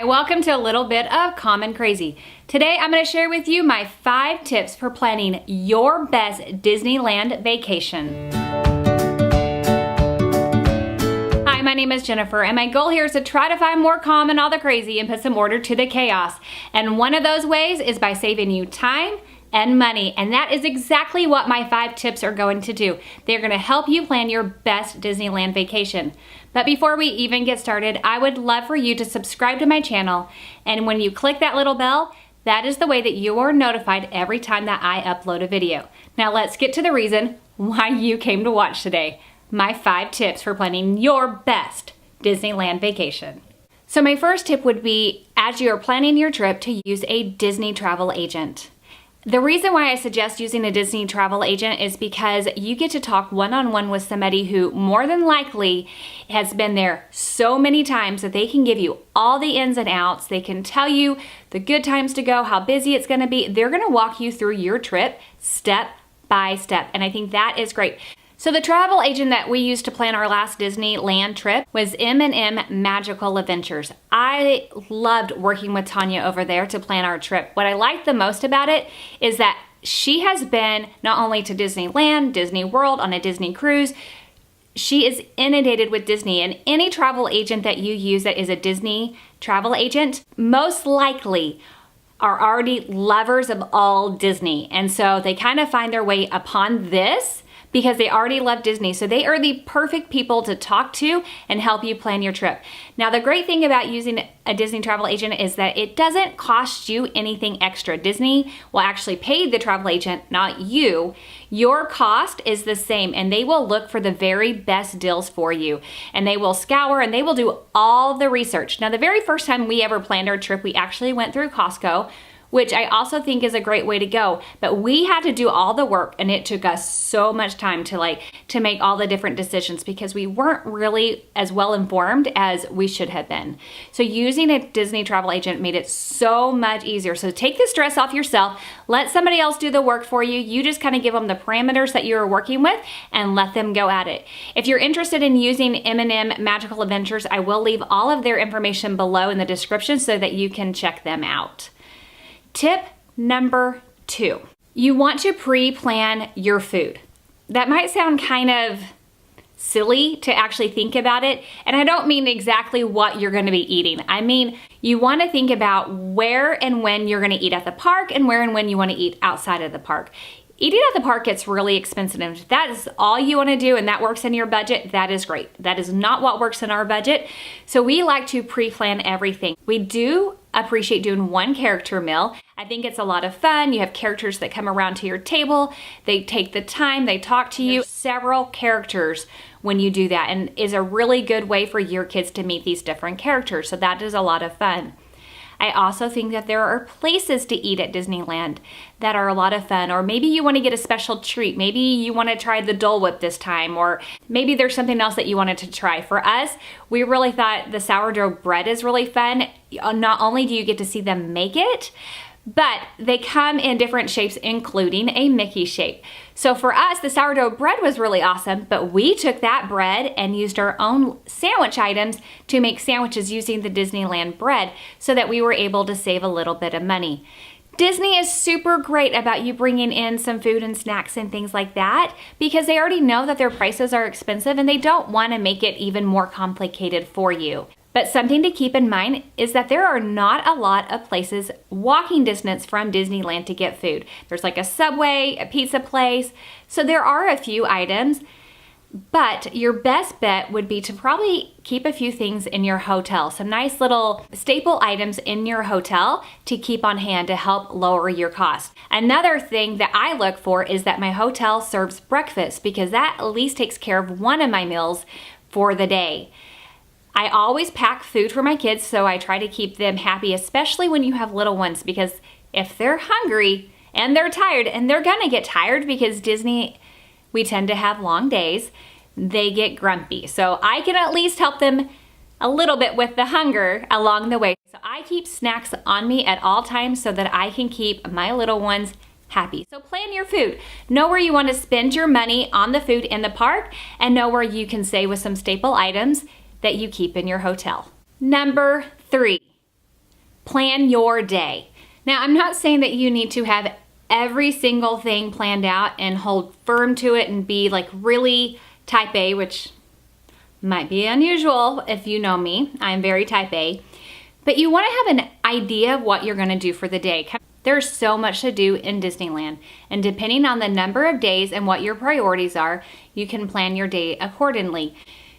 Welcome to a little bit of Common Crazy. Today I'm going to share with you my 5 tips for planning your best Disneyland vacation. Hi, my name is Jennifer, and my goal here is to try to find more calm in all the crazy and put some order to the chaos. And one of those ways is by saving you time and money, and that is exactly what my 5 tips are going to do. They're going to help you plan your best Disneyland vacation. But before we even get started, I would love for you to subscribe to my channel, and when you click that little bell, that is the way that you are notified every time that I upload a video. Now let's get to the reason why you came to watch today. My 5 tips for planning your best Disneyland vacation. So my first tip would be, as you are planning your trip, to use a Disney travel agent. The reason why I suggest using a Disney travel agent is because you get to talk one-on-one with somebody who more than likely has been there so many times that they can give you all the ins and outs. They can tell you the good times to go, how busy it's going to be. They're going to walk you through your trip step by step, and I think that is great. So the travel agent that we used to plan our last Disneyland trip was M&M Magical Adventures. I loved working with Tanya over there to plan our trip. What I liked the most about it is that she has been not only to Disneyland, Disney World, on a Disney cruise. She is inundated with Disney, and any travel agent that you use that is a Disney travel agent most likely are already lovers of all Disney. And so they kind of find their way upon this because they already love Disney. So they are the perfect people to talk to and help you plan your trip. Now, the great thing about using a Disney travel agent is that it doesn't cost you anything extra. Disney will actually pay the travel agent, not you. Your cost is the same, and they will look for the very best deals for you. And they will scour and they will do all the research. Now, the very first time we ever planned our trip, we actually went through Costco, which I also think is a great way to go. But we had to do all the work, and it took us so much time to make all the different decisions because we weren't really as well informed as we should have been. So using a Disney travel agent made it so much easier. So take the stress off yourself, let somebody else do the work for you. You just kind of give them the parameters that you're working with and let them go at it. If you're interested in using M&M Magical Adventures, I will leave all of their information below in the description so that you can check them out. Tip number 2, you want to pre-plan your food. That might sound kind of silly to actually think about it, and I don't mean exactly what you're going to be eating. I mean, you want to think about where and when you're going to eat at the park and where and when you want to eat outside of the park. Eating at the park gets really expensive. If that is all you want to do and that works in your budget, that is great. That is not what works in our budget. So we like to pre-plan everything. We do appreciate doing one character meal. I think it's a lot of fun. You have characters that come around to your table. They take the time, they talk to you. There's several characters when you do that, and is a really good way for your kids to meet these different characters. So that is a lot of fun. I also think that there are places to eat at Disneyland that are a lot of fun, or maybe you want to get a special treat. Maybe you want to try the Dole Whip this time, or maybe there's something else that you wanted to try. For us, we really thought the sourdough bread is really fun. Not only do you get to see them make it, but they come in different shapes, including a Mickey shape. So for us, the sourdough bread was really awesome, but we took that bread and used our own sandwich items to make sandwiches using the Disneyland bread so that we were able to save a little bit of money. Disney is super great about you bringing in some food and snacks and things like that because they already know that their prices are expensive and they don't want to make it even more complicated for you. But something to keep in mind is that there are not a lot of places walking distance from Disneyland to get food. There's like a Subway, a pizza place, so there are a few items, but your best bet would be to probably keep a few things in your hotel, some nice little staple items in your hotel to keep on hand to help lower your cost. Another thing that I look for is that my hotel serves breakfast because that at least takes care of one of my meals for the day. I always pack food for my kids, so I try to keep them happy, especially when you have little ones, because if they're hungry and they're tired, and they're gonna get tired because Disney, we tend to have long days, they get grumpy. So I can at least help them a little bit with the hunger along the way. So I keep snacks on me at all times so that I can keep my little ones happy. So plan your food. Know where you want to spend your money on the food in the park, and know where you can save with some staple items that you keep in your hotel. Number 3, plan your day. Now, I'm not saying that you need to have every single thing planned out and hold firm to it and be like really type A, which might be unusual if you know me. I'm very type A. But you want to have an idea of what you're going to do for the day. There's so much to do in Disneyland, and depending on the number of days and what your priorities are, you can plan your day accordingly.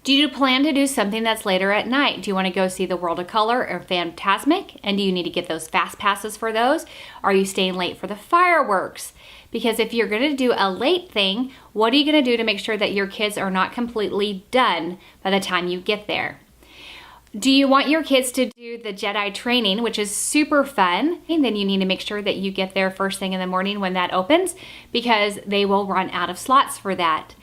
Do you plan to do something that's later at night? Do you want to go see the World of Color or Fantasmic? And do you need to get those fast passes for those? Are you staying late for the fireworks? Because if you're going to do a late thing, what are you going to do to make sure that your kids are not completely done by the time you get there? Do you want your kids to do the Jedi training, which is super fun? And then you need to make sure that you get there first thing in the morning when that opens, because they will run out of slots for that.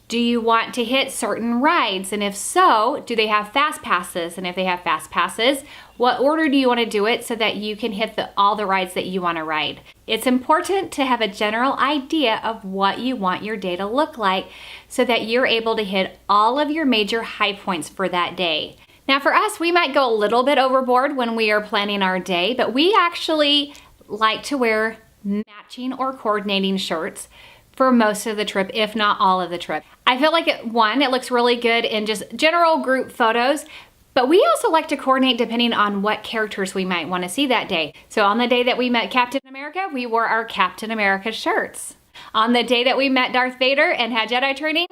Do you want to hit certain rides? And if so, do they have fast passes? And if they have fast passes, what order do you want to do it so that you can hit all the rides that you want to ride? It's important to have a general idea of what you want your day to look like so that you're able to hit all of your major high points for that day. Now for us, we might go a little bit overboard when we are planning our day, but we actually like to wear matching or coordinating shirts for most of the trip, if not all of the trip. I feel like it looks really good in just general group photos, but we also like to coordinate depending on what characters we might want to see that day. So on the day that we met Captain America, we wore our Captain America shirts. On the day that we met Darth Vader and had Jedi training,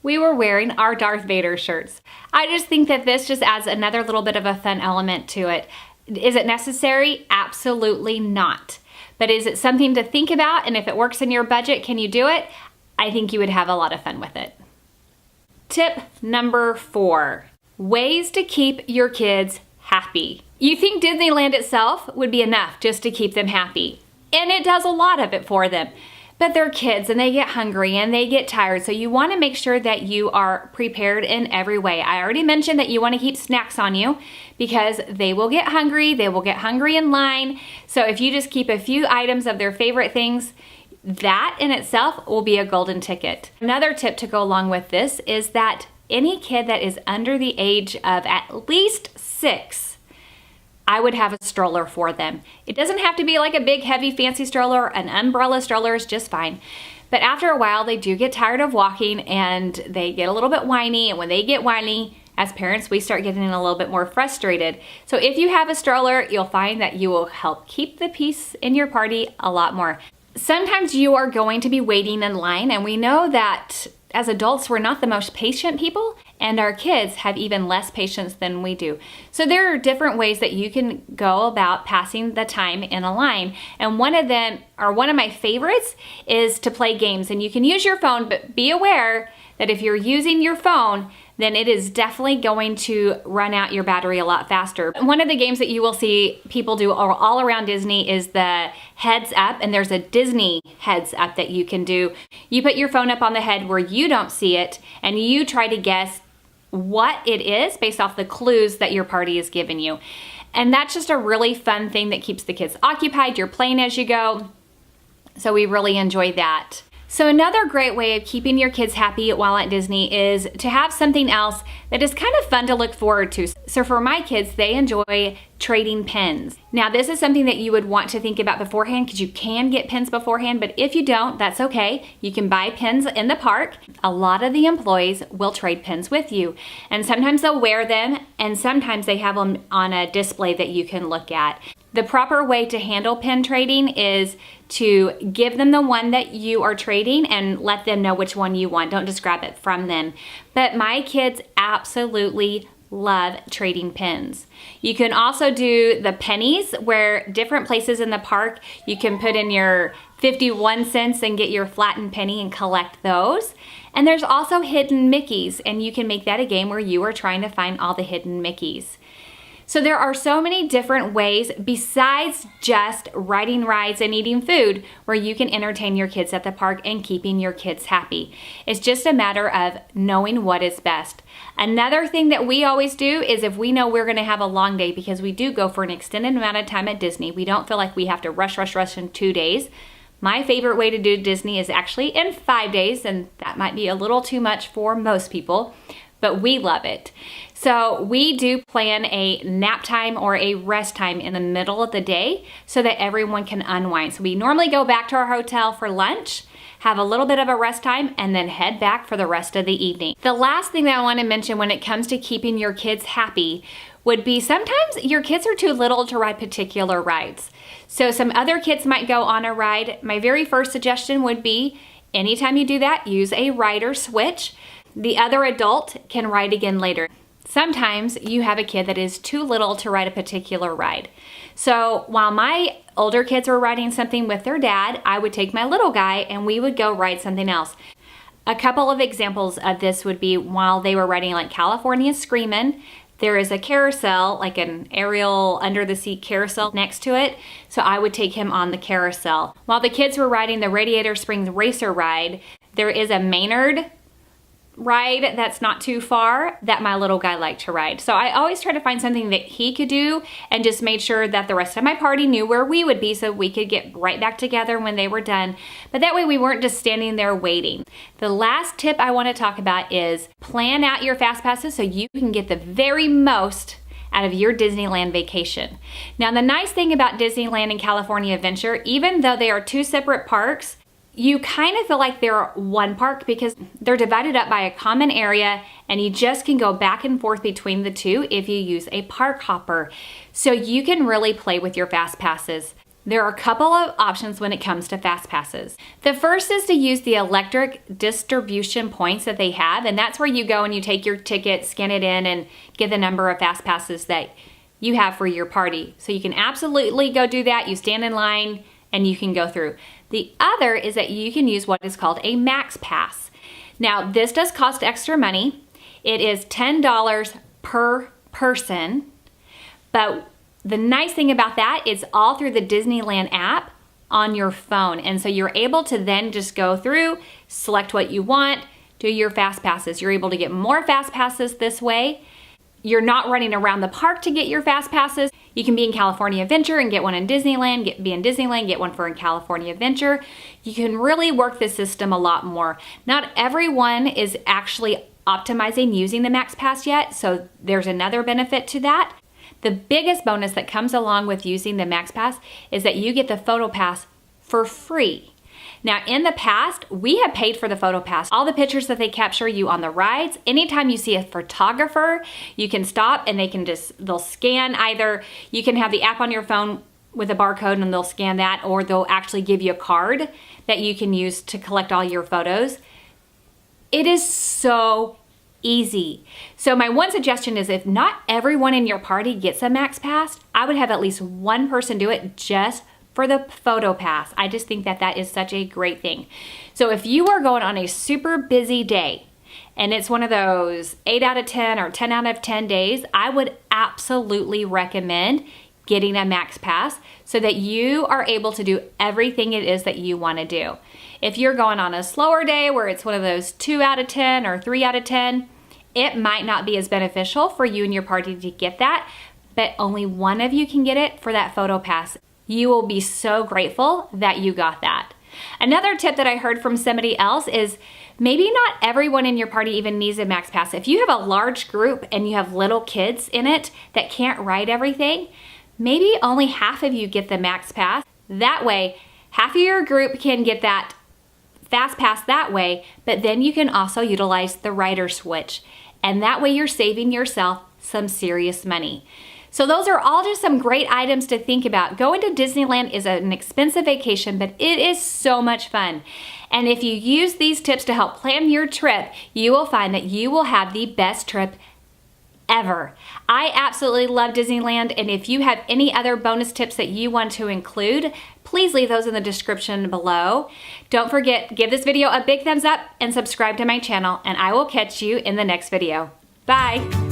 we were wearing our Darth Vader shirts. I just think that this just adds another little bit of a fun element to it. Is it necessary? Absolutely not. But is it something to think about? And if it works in your budget, can you do it? I think you would have a lot of fun with it. Tip number 4, ways to keep your kids happy. You think Disneyland itself would be enough just to keep them happy. And it does a lot of it for them. But they're kids and they get hungry and they get tired. So you want to make sure that you are prepared in every way. I already mentioned that you want to keep snacks on you because they will get hungry. They will get hungry in line. So if you just keep a few items of their favorite things, that in itself will be a golden ticket. Another tip to go along with this is that any kid that is under the age of at least 6, I would have a stroller for them. It doesn't have to be like a big, heavy, fancy stroller. An umbrella stroller is just fine. But after a while, they do get tired of walking and they get a little bit whiny. And when they get whiny, as parents, we start getting a little bit more frustrated. So if you have a stroller, you'll find that you will help keep the peace in your party a lot more. Sometimes you are going to be waiting in line, and we know that as adults, we're not the most patient people, and our kids have even less patience than we do. So there are different ways that you can go about passing the time in a line. And one of my favorites is to play games. And you can use your phone, but be aware that if you're using your phone, then it is definitely going to run out your battery a lot faster. One of the games that you will see people do all around Disney is the heads up, and there's a Disney heads up that you can do. You put your phone up on the head where you don't see it, and you try to guess what it is based off the clues that your party is giving you. And that's just a really fun thing that keeps the kids occupied. You're playing as you go. So we really enjoy that. So another great way of keeping your kids happy while at Disney is to have something else that is kind of fun to look forward to. So for my kids, they enjoy trading pins. Now this is something that you would want to think about beforehand because you can get pins beforehand, but if you don't, that's okay. You can buy pins in the park. A lot of the employees will trade pins with you, and sometimes they'll wear them and sometimes they have them on a display that you can look at. The proper way to handle pin trading is to give them the one that you are trading and let them know which one you want. Don't just grab it from them. But my kids absolutely love trading pins. You can also do the pennies, where different places in the park you can put in your 51 cents and get your flattened penny and collect those. And there's also hidden Mickeys, and you can make that a game where you are trying to find all the hidden Mickeys. So there are so many different ways besides just riding rides and eating food where you can entertain your kids at the park and keeping your kids happy. It's just a matter of knowing what is best. Another thing that we always do is if we know we're going to have a long day, because we do go for an extended amount of time at Disney, we don't feel like we have to rush in 2 days. My favorite way to do Disney is actually in 5 days, and that might be a little too much for most people. but we love it. So we do plan a nap time or a rest time in the middle of the day so that everyone can unwind. So we normally go back to our hotel for lunch, have a little bit of a rest time, and then head back for the rest of the evening. The last thing that I want to mention when it comes to keeping your kids happy would be sometimes your kids are too little to ride particular rides. So some other kids might go on a ride. My very first suggestion would be anytime you do that, use a rider switch. The other adult can ride again later. Sometimes you have a kid that is too little to ride a particular ride. So while my older kids were riding something with their dad, I would take my little guy and we would go ride something else. A couple of examples of this would be while they were riding like California Screamin', there is a carousel, like an aerial under the seat carousel next to it. So I would take him on the carousel. While the kids were riding the Radiator Springs Racer ride, there is a Maynard ride that's not too far that my little guy liked to ride. So I always try to find something that he could do and just made sure that the rest of my party knew where we would be so we could get right back together when they were done. But that way we weren't just standing there waiting. The last tip I want to talk about is plan out your fast passes so you can get the very most out of your Disneyland vacation. Now the nice thing about Disneyland and California Adventure, even though they are two separate parks, you kind of feel like they're one park because they're divided up by a common area and you just can go back and forth between the two if you use a park hopper. So you can really play with your fast passes. There are a couple of options when it comes to fast passes. The first is to use the electric distribution points that they have, and that's where you go and you take your ticket, scan it in, and get the number of fast passes that you have for your party. So you can absolutely go do that. You stand in line and you can go through. The other is that you can use what is called a Max Pass. Now, this does cost extra money. It is $10 per person, but the nice thing about that is all through the Disneyland app on your phone. And so you're able to then just go through, select what you want, do your fast passes. You're able to get more fast passes this way. You're not running around the park to get your fast passes. You can be in California Adventure and get one in Disneyland, be in Disneyland, get one for in California Adventure. You can really work the system a lot more. Not everyone is actually optimizing using the Max Pass yet, so there's another benefit to that. The biggest bonus that comes along with using the Max Pass is that you get the Photo Pass for free. Now, in the past, we have paid for the Photo Pass. All the pictures that they capture you on the rides, anytime you see a photographer, you can stop and they'll scan either, you can have the app on your phone with a barcode and they'll scan that, or they'll actually give you a card that you can use to collect all your photos. It is so easy. So my one suggestion is if not everyone in your party gets a Max Pass, I would have at least one person do it just for the Photo Pass. I just think that that is such a great thing. So if you are going on a super busy day and it's one of those 8 out of 10 or 10 out of 10 days, I would absolutely recommend getting a Max Pass so that you are able to do everything it is that you want to do. If you're going on a slower day where it's one of those 2 out of 10 or 3 out of 10, it might not be as beneficial for you and your party to get that, but only one of you can get it for that Photo Pass. You will be so grateful that you got that. Another tip that I heard from somebody else is maybe not everyone in your party even needs a Max Pass. If you have a large group and you have little kids in it that can't ride everything, maybe only half of you get the Max Pass. That way, half of your group can get that Fast Pass that way, but then you can also utilize the rider switch. And that way you're saving yourself some serious money. So those are all just some great items to think about. Going to Disneyland is an expensive vacation, but it is so much fun. And if you use these tips to help plan your trip, you will find that you will have the best trip ever. I absolutely love Disneyland, and if you have any other bonus tips that you want to include, please leave those in the description below. Don't forget, give this video a big thumbs up and subscribe to my channel, and I will catch you in the next video. Bye.